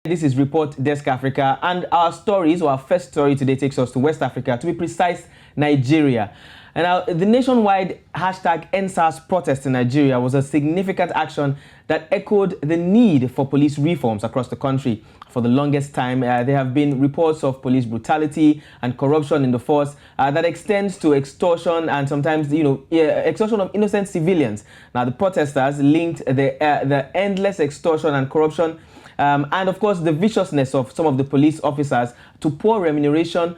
This is Report Desk Africa, and our first story today takes us to West Africa, to be precise, Nigeria. And the nationwide #EndSARS protest in Nigeria was a significant action that echoed the need for police reforms across the country. For the longest time, there have been reports of police brutality and corruption in the force that extends to extortion and sometimes, extortion of innocent civilians. Now, the protesters linked the endless extortion and corruption and of course the viciousness of some of the police officers to poor remuneration,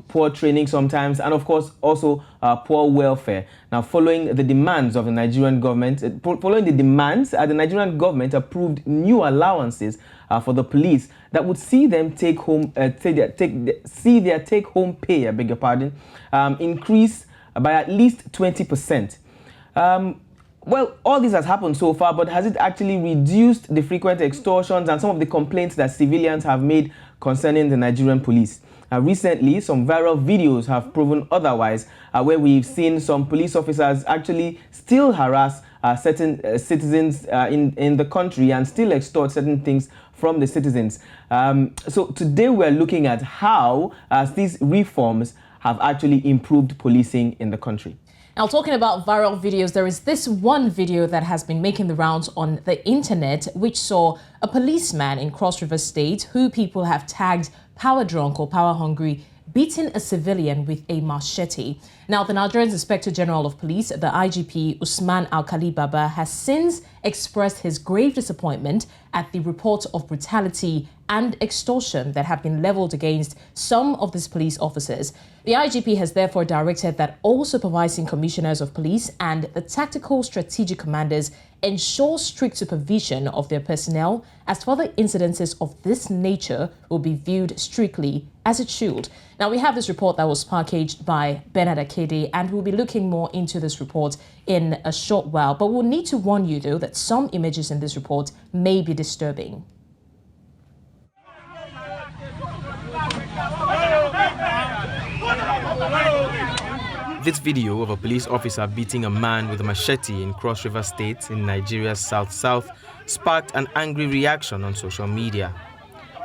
poor training sometimes, and of course also poor welfare. Now, following the demands of the Nigerian government, the Nigerian government approved new allowances for the police that would see them take their take-home pay, increase by at least 20%. Well, all this has happened so far, but has it actually reduced the frequent extortions and some of the complaints that civilians have made concerning the Nigerian police? Recently, some viral videos have proven otherwise, where we've seen some police officers actually still harass certain citizens in the country and still extort certain things from the citizens. So today we're looking at how these reforms have actually improved policing in the country. Now, talking about viral videos, there is this one video that has been making the rounds on the internet, which saw a policeman in Cross River State, who people have tagged power drunk or power hungry, beating a civilian with a machete. Now, the Nigerian Inspector General of Police, the IGP Usman Alkali Baba, has since expressed his grave disappointment at the report of brutality and extortion that have been leveled against some of these police officers. The IGP has therefore directed that all supervising commissioners of police and the tactical strategic commanders ensure strict supervision of their personnel, as further incidences of this nature will be viewed strictly as it should. Now, we have this report that was packaged by Bernard Akede, and we'll be looking more into this report in a short while. But we'll need to warn you, though, that some images in this report may be disturbing. This video of a police officer beating a man with a machete in Cross River State in Nigeria's south sparked an angry reaction on social media.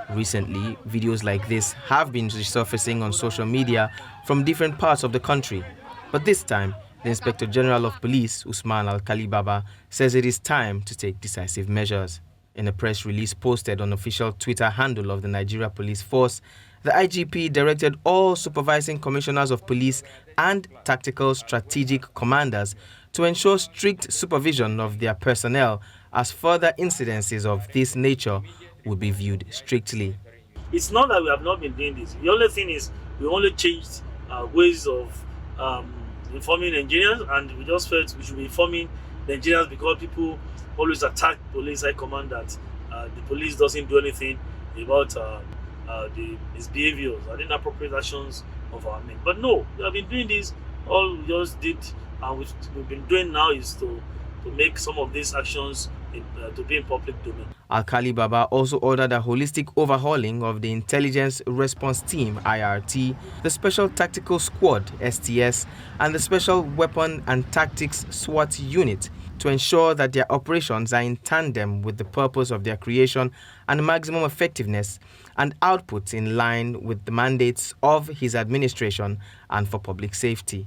Recently, videos like this have been resurfacing on social media from different parts of the country. But this time, the Inspector General of Police, Usman Alkali Baba, says it is time to take decisive measures. In a press release posted on official Twitter handle of the Nigeria Police Force, the IGP directed all supervising commissioners of police and tactical strategic commanders to ensure strict supervision of their personnel, as further incidences of this nature would be viewed strictly. It's not that we have not been doing this. The only thing is we only changed ways of informing Nigerians, and we just felt we should be informing Nigerians because people always attack police high command that the police doesn't do anything about his behaviors and inappropriate actions of our men. But no, we have been doing this. All we just did and we've been doing now is to make some of these actions to be in public domain. Alkali Baba also ordered a holistic overhauling of the Intelligence Response Team, IRT, the Special Tactical Squad, STS, and the Special Weapon and Tactics, SWAT unit, to ensure that their operations are in tandem with the purpose of their creation and maximum effectiveness and output in line with the mandates of his administration and for public safety.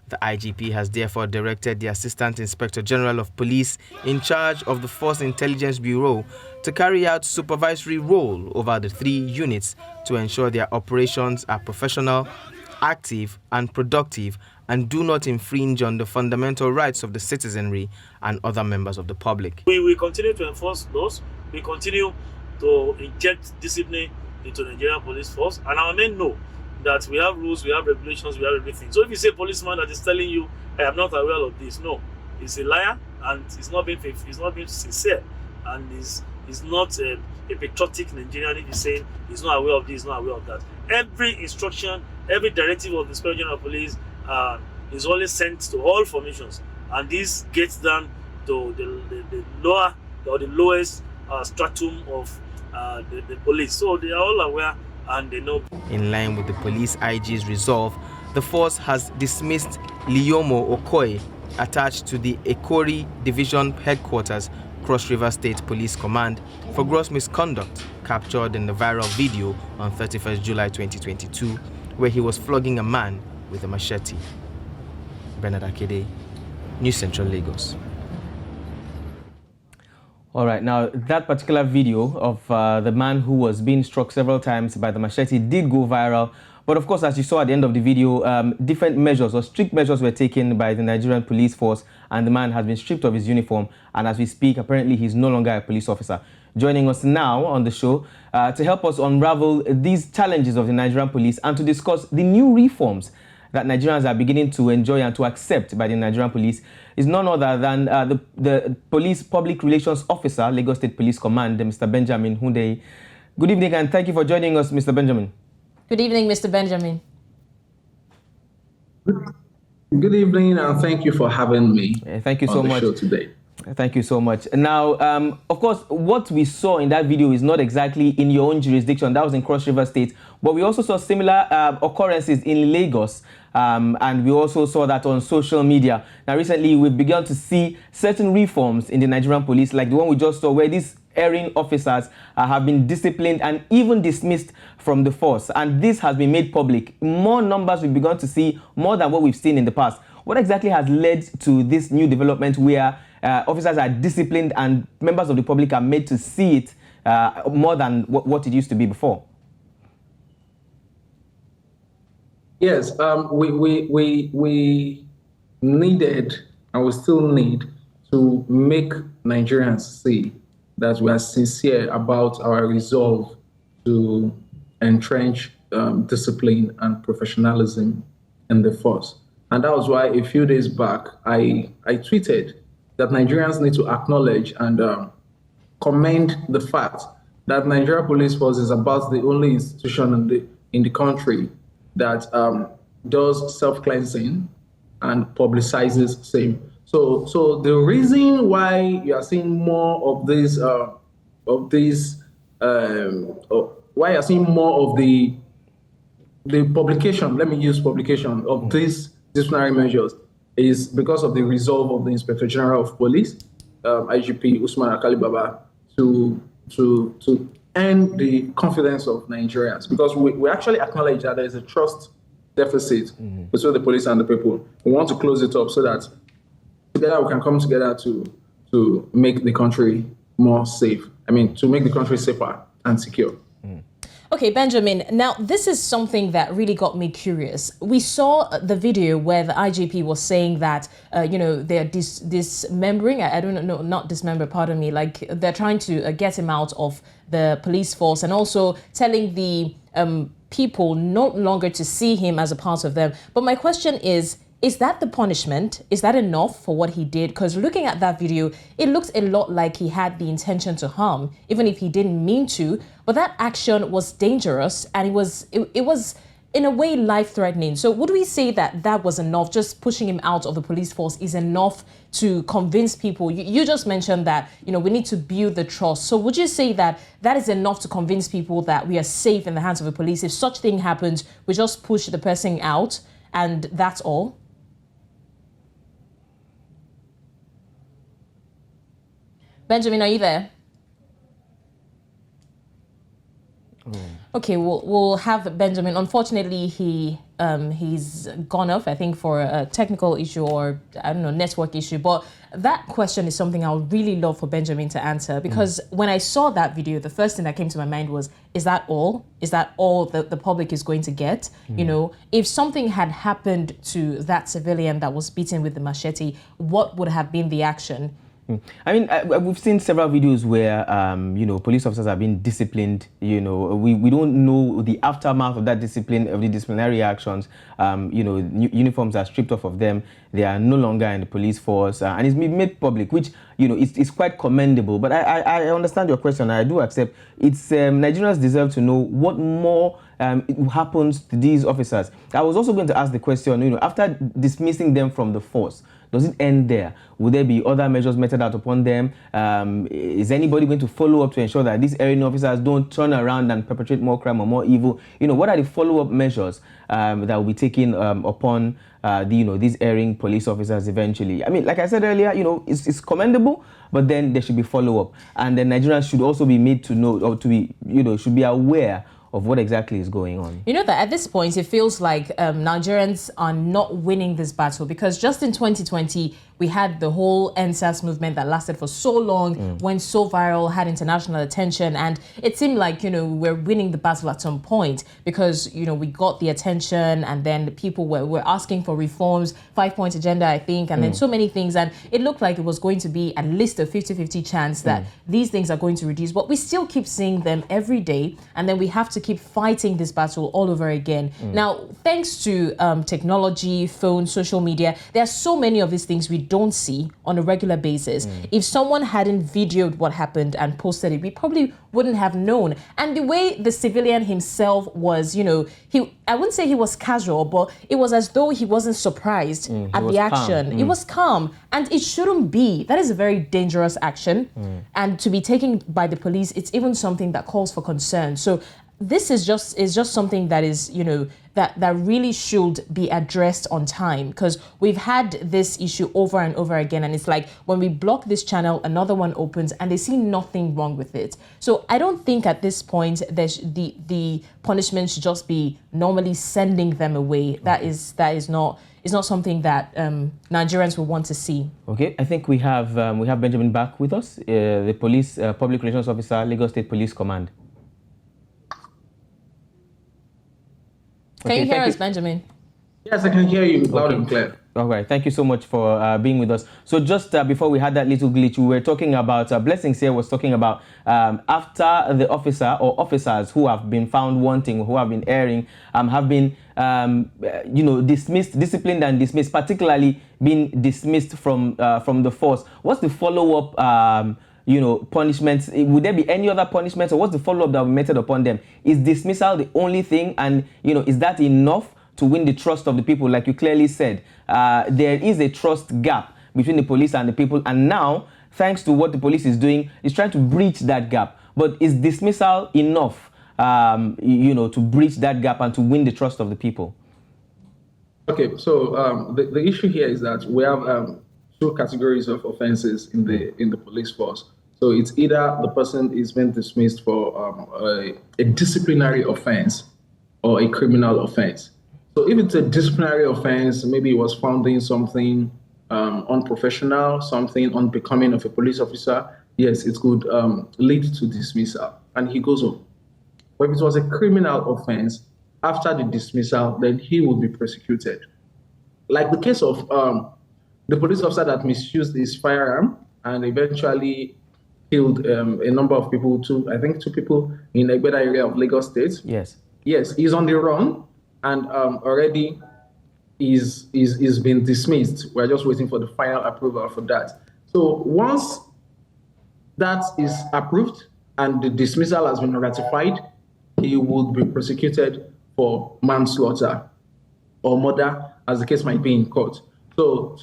The IGP has therefore directed the Assistant Inspector General of Police in charge of the Force Intelligence Bureau to carry out supervisory role over the 3 units to ensure their operations are professional, active and productive, and do not infringe on the fundamental rights of the citizenry and other members of the public. We will continue to enforce laws. We continue to inject discipline into the Nigerian police force, and our men know that we have rules, we have regulations, we have everything. So if you say a policeman that is telling you, I am not aware of this, no, he's a liar and he's not being sincere, and he's not a patriotic Nigerian if he's saying he's not aware of this, he's not aware of that. Every instruction, every directive of the Inspector General of Police is always sent to all formations, and this gets down to the lower or the lowest stratum of the police. So they are all aware and they know. In line with the police IG's resolve, the force has dismissed Liyomo Okoye, attached to the Ekori Division Headquarters, Cross River State Police Command, for gross misconduct captured in the viral video on 31st July 2022, where he was flogging a man with a machete. Bernard Akede, News Central Lagos. All right, now that particular video of the man who was being struck several times by the machete did go viral. But of course, as you saw at the end of the video, different measures or strict measures were taken by the Nigerian police force, and the man has been stripped of his uniform. And as we speak, apparently he's no longer a police officer. Joining us now on the show to help us unravel these challenges of the Nigerian police and to discuss the new reforms that Nigerians are beginning to enjoy and to accept by the Nigerian police is none other than the Police Public Relations Officer, Lagos State Police Command, Mr. Benjamin Hundeyin. Good evening and thank you for joining us, Mr. Benjamin. Good evening, Mr. Benjamin. Good evening and thank you for having me. Thank you so much. On the show today. Thank you so much. Now, of course, what we saw in that video is not exactly in your own jurisdiction. That was in Cross River State. But we also saw similar occurrences in Lagos. And we also saw that on social media. Now, recently, we've begun to see certain reforms in the Nigerian police, like the one we just saw, where these erring officers have been disciplined and even dismissed from the force. And this has been made public. More numbers we've begun to see, more than what we've seen in the past. What exactly has led to this new development where officers are disciplined and members of the public are made to see it more than what it used to be before? Yes, we needed and we still need to make Nigerians see that we are sincere about our resolve to entrench discipline and professionalism in the force. And that was why a few days back, I tweeted that Nigerians need to acknowledge and commend the fact that Nigeria Police Force is about the only institution in the country that does self-cleansing and publicizes same. So the reason why you are seeing more of this, why you are seeing more of the publication, let me use publication of these disciplinary measures, is because of the resolve of the Inspector General of Police, IGP Usman Alkali Baba, to earn the confidence of Nigerians, because we actually acknowledge that there is a trust deficit between the police and the people. We want to close it up so that together we can come together to make the country more safe. I mean, to make the country safer and secure. Okay, Benjamin, now this is something that really got me curious. We saw the video where the IGP was saying that, they're dismembering, I don't know, not dismember, pardon me, like they're trying to get him out of the police force and also telling the people no longer to see him as a part of them. But my question is that the punishment? Is that enough for what he did? Because looking at that video, it looks a lot like he had the intention to harm, even if he didn't mean to. But that action was dangerous and it was in a way life-threatening. So would we say that was enough? Just pushing him out of the police force is enough to convince people? You just mentioned that, we need to build the trust. So would you say that is enough to convince people that we are safe in the hands of the police? If such thing happens, we just push the person out and that's all? Benjamin, are you there? Okay, we'll have Benjamin. Unfortunately, he's gone off, I think, for a technical issue or, I don't know, network issue. But that question is something I would really love for Benjamin to answer, because when I saw that video, the first thing that came to my mind was, is that all? Is that all that the public is going to get? If something had happened to that civilian that was beaten with the machete, what would have been the action? I mean, we've seen several videos where, police officers have been disciplined. We don't know the aftermath of that discipline, of the disciplinary actions. Uniforms are stripped off of them. They are no longer in the police force. And it's been made public, which, it's quite commendable. But I understand your question. I do accept it's Nigerians deserve to know what more happens to these officers. I was also going to ask the question, after dismissing them from the force, does it end there? Will there be other measures meted out upon them? Is anybody going to follow up to ensure that these erring officers don't turn around and perpetrate more crime or more evil? What are the follow-up measures that will be taken upon these erring police officers eventually. I mean, like I said earlier, it's commendable, but then there should be follow-up, and then Nigerians should also be made to know, or to be, should be aware of what exactly is going on. You know that at this point, it feels like Nigerians are not winning this battle, because just in 2020, we had the whole NSAS movement that lasted for so long, went so viral, had international attention, and it seemed like, we're winning the battle at some point, because, we got the attention, and then the people were asking for reforms, 5-point agenda, I think, and then so many things, and it looked like it was going to be at least a 50-50 chance that these things are going to reduce, but we still keep seeing them every day, and then we have to keep fighting this battle all over again. Now, thanks to technology, phone, social media, there are so many of these things we don't see on a regular basis. If someone hadn't videoed what happened and posted it, we probably wouldn't have known. And the way the civilian himself was, I wouldn't say he was casual, but it was as though he wasn't surprised at the action. It was calm, and it shouldn't be. That is a very dangerous action, and to be taken by the police, it's even something that calls for concern. So this is just something that is, that really should be addressed on time, because we've had this issue over and over again, and it's like when we block this channel, another one opens and they see nothing wrong with it. So I don't think at this point the punishment should just be normally sending them away. That is not something that Nigerians will want to see. Okay, I think we have Benjamin back with us, the police public relations officer, Lagos State Police Command. Can you hear us, Benjamin? Yes, I can hear you loud and clear. All right, thank you so much for being with us. So just before we had that little glitch, we were talking about, Blessings here was talking about after the officer or officers who have been found wanting, who have been erring, have been, dismissed, disciplined and dismissed, particularly been dismissed from the force. What's the follow-up punishments? Would there be any other punishments, or what's the follow-up that will be meted upon them? Is dismissal the only thing, and is that enough to win the trust of the people? Like you clearly said, there is a trust gap between the police and the people, and now, thanks to what the police is doing, is trying to breach that gap. But is dismissal enough, to breach that gap and to win the trust of the people? Okay, so the issue here is that we have two categories of offenses in the police force. So it's either the person is being dismissed for a disciplinary offense or a criminal offense. So if it's a disciplinary offense, maybe he was found doing something unprofessional, something unbecoming of a police officer, yes, it could lead to dismissal, and he goes home. But if it was a criminal offense, after the dismissal, then he would be prosecuted. Like the case of the police officer that misused his firearm and eventually killed a number of people, I think two people in the Akede area of Lagos State. Yes. Yes, he's on the run and already is been dismissed. We're just waiting for the final approval for that. So once that is approved and the dismissal has been ratified, he would be prosecuted for manslaughter or murder, as the case might be in court. So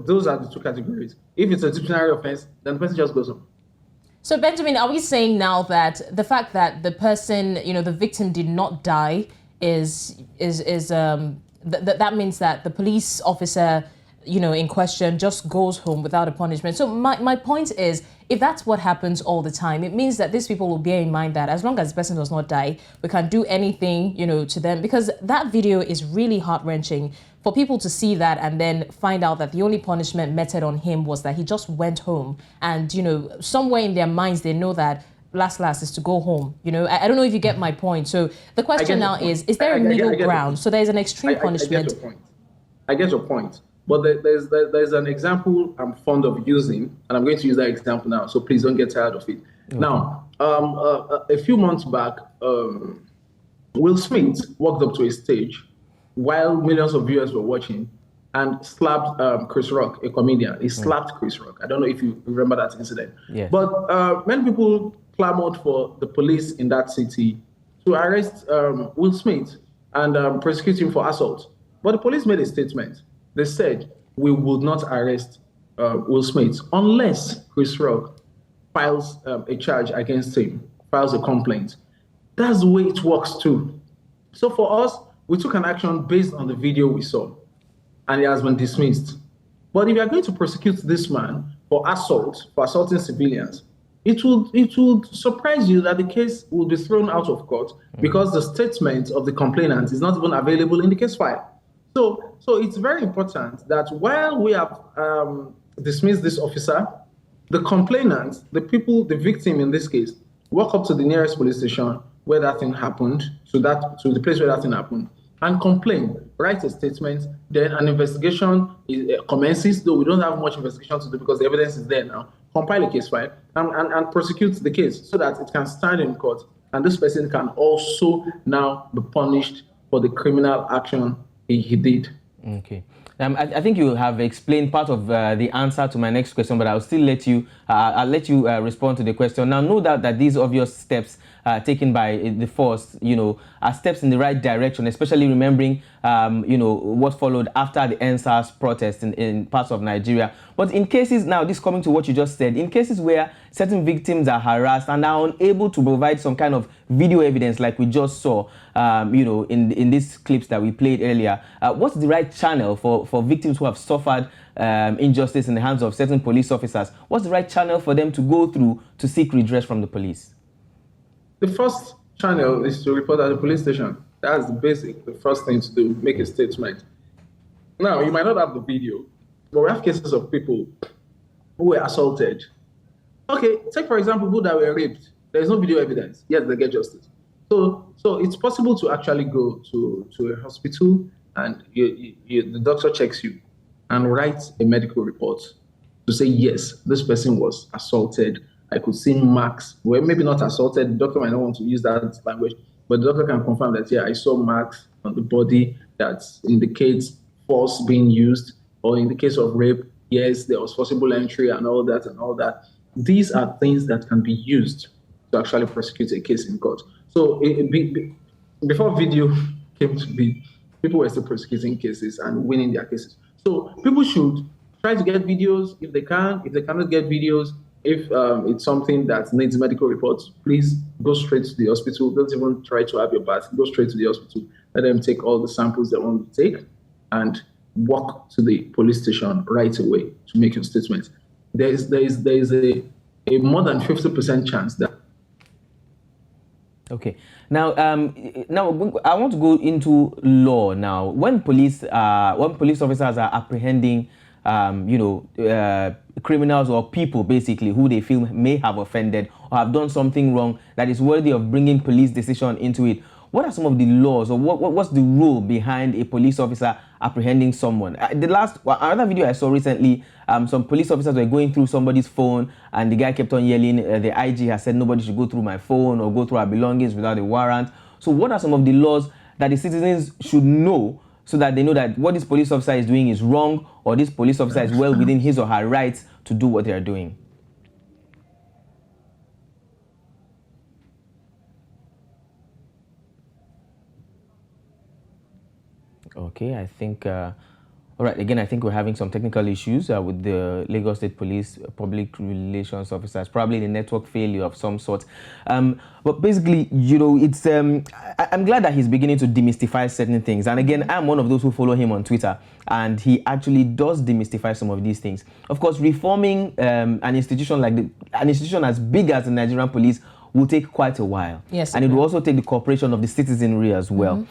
those are the two categories. If it's a disciplinary offense, then the person just goes home. So Benjamin, are we saying now that the fact that the person, the victim did not die that means that the police officer, in question just goes home without a punishment? So my point is, if that's what happens all the time, it means that these people will bear in mind that as long as the person does not die, we can do anything, to them, because that video is really heart-wrenching for people to see that and then find out that the only punishment meted on him was that he just went home. And, somewhere in their minds, they know that last is to go home. I don't know if you get my point. So the question now is there a middle ground? So there's an extreme punishment. I get your point. But there's an example I'm fond of using, and I'm going to use that example now, so please don't get tired of it. Okay. Now, a few months back, Will Smith walked up to a stage while millions of viewers were watching and slapped Chris Rock, a comedian. He slapped Chris Rock. I don't know if you remember that incident. Yeah. But many people clamored for the police in that city to arrest Will Smith and prosecute him for assault. But the police made a statement. They said, we would not arrest Will Smith unless Chris Rock files a charge against him, files a complaint. That's the way it works too. So for us, we took an action based on the video we saw. and he has been dismissed. But if you are going to prosecute this man for assault, for assaulting civilians, it would surprise you that the case will be thrown out of court because the statement of the complainant is not even available in the case file. So it's very important that while we have dismissed this officer, the complainant, the victim in this case, walk up to the nearest police station where that thing happened, to the place where that thing happened, and complain, write a statement, then an investigation commences, though we don't have much investigation to do because the evidence is there now. Compile a case file and prosecute the case so that it can stand in court, and this person can also now be punished for the criminal action he did. Okay. I think you have explained part of the answer to my next question, but I'll still let you. I'll let you respond to the question. Now, no doubt that these obvious steps taken by the force, are steps in the right direction, especially remembering, what followed after the NSAS protest in parts of Nigeria. But in cases now, this coming to what you just said, in cases where certain victims are harassed and are unable to provide some kind of video evidence, like we just saw, in these clips that we played earlier, what's the right channel for victims who have suffered injustice in the hands of certain police officers? What's the right channel for them to go through to seek redress from the police? The first channel is to report at the police station. That's the first thing to do, make a statement. Now, you might not have the video, but we have cases of people who were assaulted. Okay, take for example, people that were raped. There's no video evidence, yet they get justice. So it's possible to actually go to a hospital and the doctor checks you and writes a medical report to say, yes, this person was assaulted. I could see marks. Well, maybe not assaulted. The doctor might not want to use that language, but the doctor can confirm that, yeah, I saw marks on the body that indicates force being used. Or in the case of rape, yes, there was forcible entry and all that. These are things that can be used to actually prosecute a case in court. So before video came to be, people were still prosecuting cases and winning their cases. So people should try to get videos if they can. If they cannot get videos, if it's something that needs medical reports, please go straight to the hospital. Don't even try to have your bath. Go straight to the hospital. Let them take all the samples they want to take and walk to the police station right away to make your statement. There is a more than 50% chance that. Okay. Now, I want to go into law now. When police officers are apprehending, criminals or people basically who they feel may have offended or have done something wrong that is worthy of bringing police decision into it, what are some of the laws or what's the rule behind a police officer apprehending someone? Another video I saw recently, some police officers were going through somebody's phone and the guy kept on yelling, the IG has said nobody should go through my phone or go through our belongings without a warrant. So what are some of the laws that the citizens should know so that they know that what this police officer is doing is wrong or this police officer is well within his or her rights to do what they are doing? Okay, I think, all right, again, I think we're having some technical issues with the Lagos State Police Public Relations Officers, probably the network failure of some sort. But basically, it's, I'm glad that he's beginning to demystify certain things. And again, I'm one of those who follow him on Twitter, and he actually does demystify some of these things. Of course, reforming an institution an institution as big as the Nigerian police will take quite a while. Yes, and it will also take the cooperation of the citizenry as well.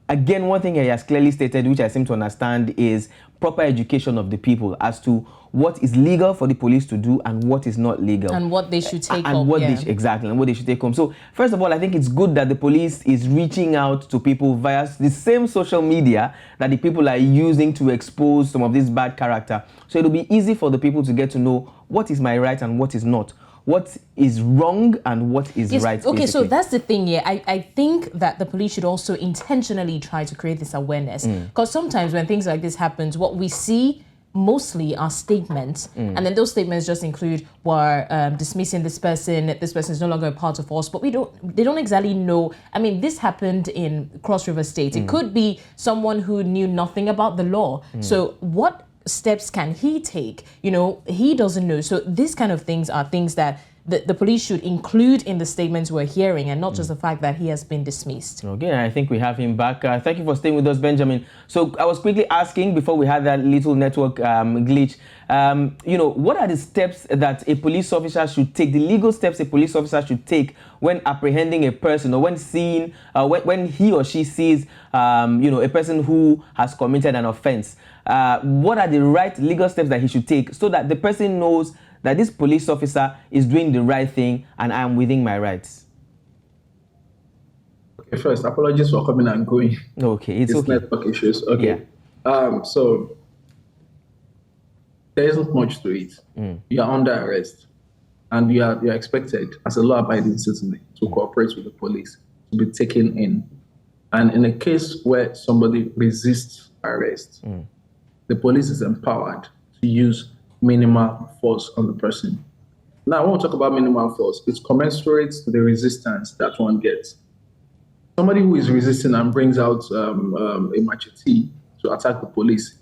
Again, one thing he has clearly stated, which I seem to understand, is proper education of the people as to what is legal for the police to do and what is not legal. And what they should take home. Exactly, and what they should take home. So, first of all, I think it's good that the police is reaching out to people via the same social media that the people are using to expose some of this bad character. So it'll be easy for the people to get to know what is my right and what is not. What is wrong and what is right. Okay, basically. so that's the thing, yeah. I think that the police should also intentionally try to create this awareness. Because sometimes when things like this happens, what we see mostly are statements. And then those statements just include, we're dismissing this person is no longer a part of us, but they don't exactly know. I mean, this happened in Cross River State. It could be someone who knew nothing about the law. So what steps can he take? He doesn't know. So these kind of things are things that the police should include in the statements we're hearing, and not just the fact that he has been dismissed. Okay, I think we have him back. Thank you for staying with us, Benjamin. So I was quickly asking before we had that little network glitch, what are the steps that a police officer should take, the legal steps a police officer should take when apprehending a person, or when seeing, when he or she sees, a person who has committed an offense? What are the right legal steps that he should take so that the person knows that this police officer is doing the right thing and I am within my rights? Okay, first, apologies for coming and going. Okay, it's okay. Network issues. Okay. Yeah. So there isn't much to it. You are under arrest, and you are expected as a law-abiding citizen to cooperate with the police, to be taken in. And in a case where somebody resists arrest, the police is empowered to use minimal force on the person. Now, when we talk about minimal force, it's commensurate to the resistance that one gets. Somebody who is resisting and brings out a machete to attack the police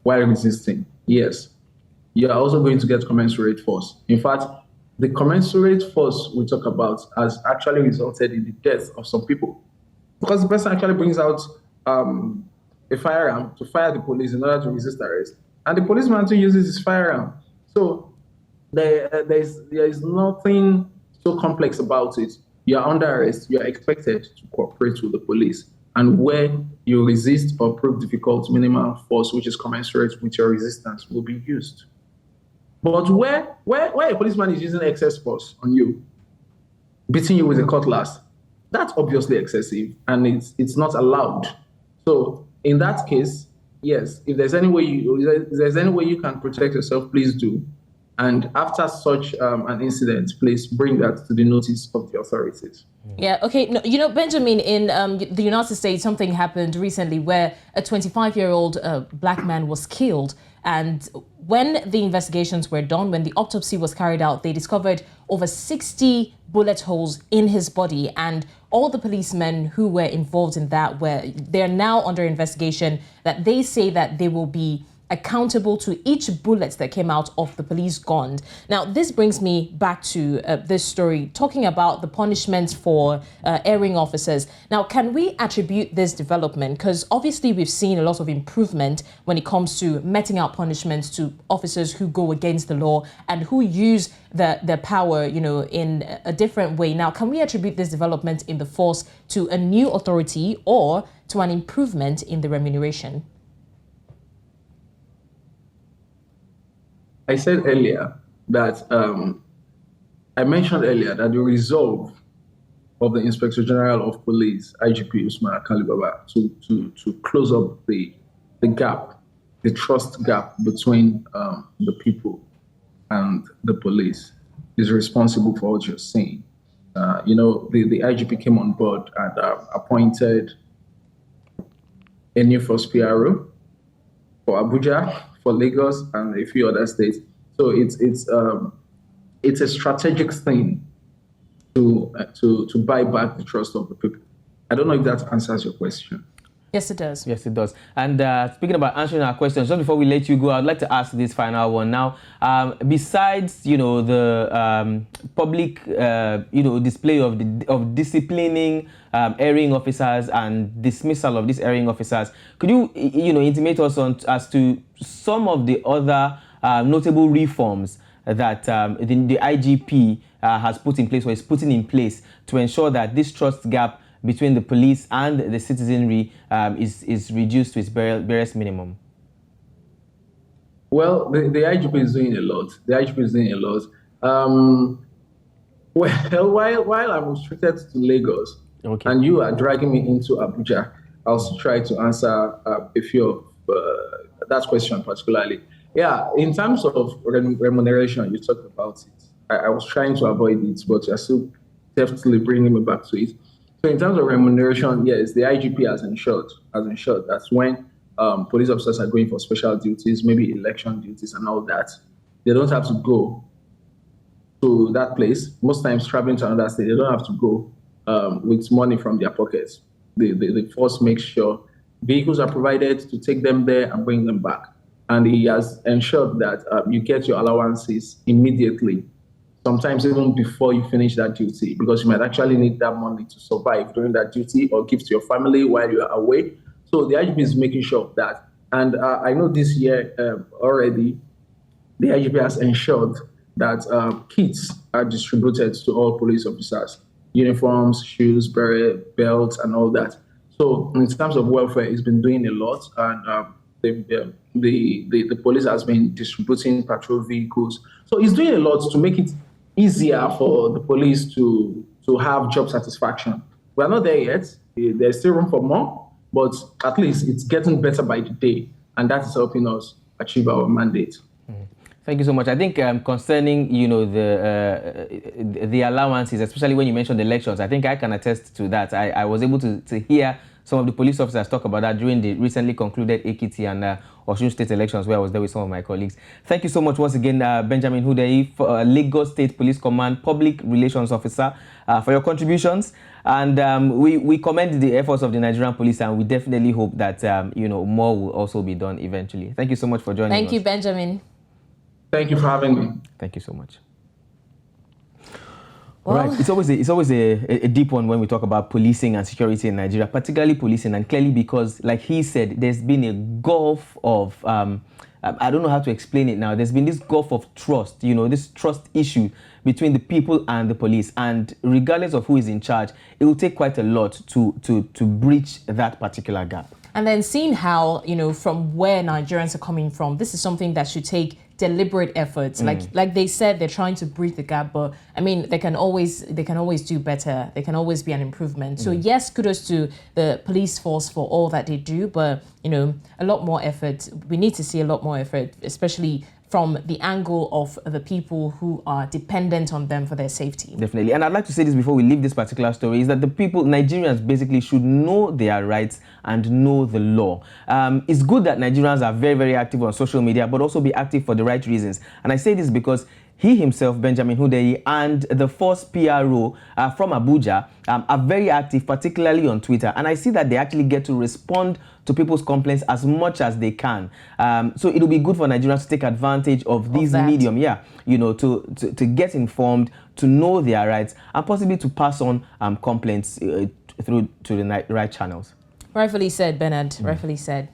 while resisting, yes, you are also going to get commensurate force. In fact, the commensurate force we talk about has actually resulted in the death of some people, because the person actually brings out a firearm to fire the police in order to resist arrest, and the policeman too uses his firearm. So there is nothing so complex about it. You are under arrest, you are expected to cooperate with the police, and where you resist or prove difficult, minimal force, which is commensurate with your resistance, will be used. But where a policeman is using excess force on you, beating you with a cutlass, that's obviously excessive, and it's not allowed. So in that case, yes, if there's any way you can protect yourself, please do. And after such an incident, please bring that to the notice of the authorities. Yeah, okay. No, Benjamin, in the United States, something happened recently where a 25-year-old black man was killed. And when the investigations were done, when the autopsy was carried out, they discovered over 60 bullet holes in his body. And all the policemen who were involved in that, they're now under investigation, that they say that they will be accountable to each bullet that came out of the police gun. Now, this brings me back to this story, talking about the punishments for erring officers. Now, can we attribute this development? Because obviously we've seen a lot of improvement when it comes to meting out punishments to officers who go against the law and who use their power, in a different way. Now, can we attribute this development in the force to a new authority or to an improvement in the remuneration? I said earlier that I mentioned earlier that the resolve of the Inspector General of Police, IGP Usman Akalibaba, to close up the gap, the trust gap between the people and the police, is responsible for what you're saying. The IGP came on board and appointed a new first PPRO for Abuja, for Lagos, and a few other states. So it's a strategic thing to buy back the trust of the people. I don't know if that answers your question. Yes, it does. Yes, it does. And speaking about answering our questions, just before we let you go, I'd like to ask this final one now. Besides, the public, display of disciplining erring officers and dismissal of these erring officers, could you, intimate us as to some of the other notable reforms that the IGP has put in place, or is putting in place, to ensure that this trust gap between the police and the citizenry is reduced to its barest minimum? Well, the IGP is doing a lot. While I'm restricted to Lagos, okay, and you are dragging me into Abuja, I'll try to answer a few of that question particularly. Yeah, in terms of remuneration, you talked about it. I was trying to avoid it, but you're still definitely bringing me back to it. So in terms of remuneration, yes, the IGP has ensured that when police officers are going for special duties, maybe election duties and all that, they don't have to go to that place. Most times traveling to another state, they don't have to go with money from their pockets. The force makes sure vehicles are provided to take them there and bring them back. And he has ensured that you get your allowances immediately. sometimes even before you finish that duty, because you might actually need that money to survive during that duty or give to your family while you are away. So the IGP is making sure of that. And I know this year already, the IGP has ensured that kits are distributed to all police officers, uniforms, shoes, beret, belts, and all that. So in terms of welfare, it's been doing a lot, and the police has been distributing patrol vehicles. So it's doing a lot to make it easier for the police to have job satisfaction. We're not there yet. There's still room for more, but at least it's getting better by the day, and that is helping us achieve our mandate. Thank you so much. I think concerning, the allowances, especially when you mentioned elections, I think I can attest to that. I was able to hear some of the police officers talk about that during the recently concluded Ekiti and Osun State elections, where I was there with some of my colleagues. Thank you so much once again, Benjamin Hundeyin, Lagos State Police Command Public Relations Officer, for your contributions. And we commend the efforts of the Nigerian police, and we definitely hope that more will also be done eventually. Thank you so much for joining us. Thank you, Benjamin. Thank you for having me. Thank you so much. Well, right, it's always a deep one when we talk about policing and security in Nigeria, particularly policing, and clearly because, like he said, there's been a gulf of I don't know how to explain it now. There's been this gulf of trust, this trust issue between the people and the police, and regardless of who is in charge, it will take quite a lot to breach that particular gap. And then seeing how, from where Nigerians are coming from, this is something that should take deliberate efforts. Like they said, they're trying to bridge the gap, but I mean, they can always do better. There can always be an improvement. So yes, kudos to the police force for all that they do, but a lot more effort. We need to see a lot more effort, especially from the angle of the people who are dependent on them for their safety. Definitely. And I'd like to say this before we leave this particular story, is that the people, Nigerians basically should know their rights and know the law. It's good that Nigerians are very, very active on social media, but also be active for the right reasons. And I say this because he himself, Benjamin Hundeyin, and the Force PRO from Abuja are very active, particularly on Twitter. And I see that they actually get to respond to people's complaints as much as they can. So it'll be good for Nigerians to take advantage of these medium, to get informed, to know their rights, and possibly to pass on complaints through to the right channels. Rightfully said, Bernard. Rightfully said.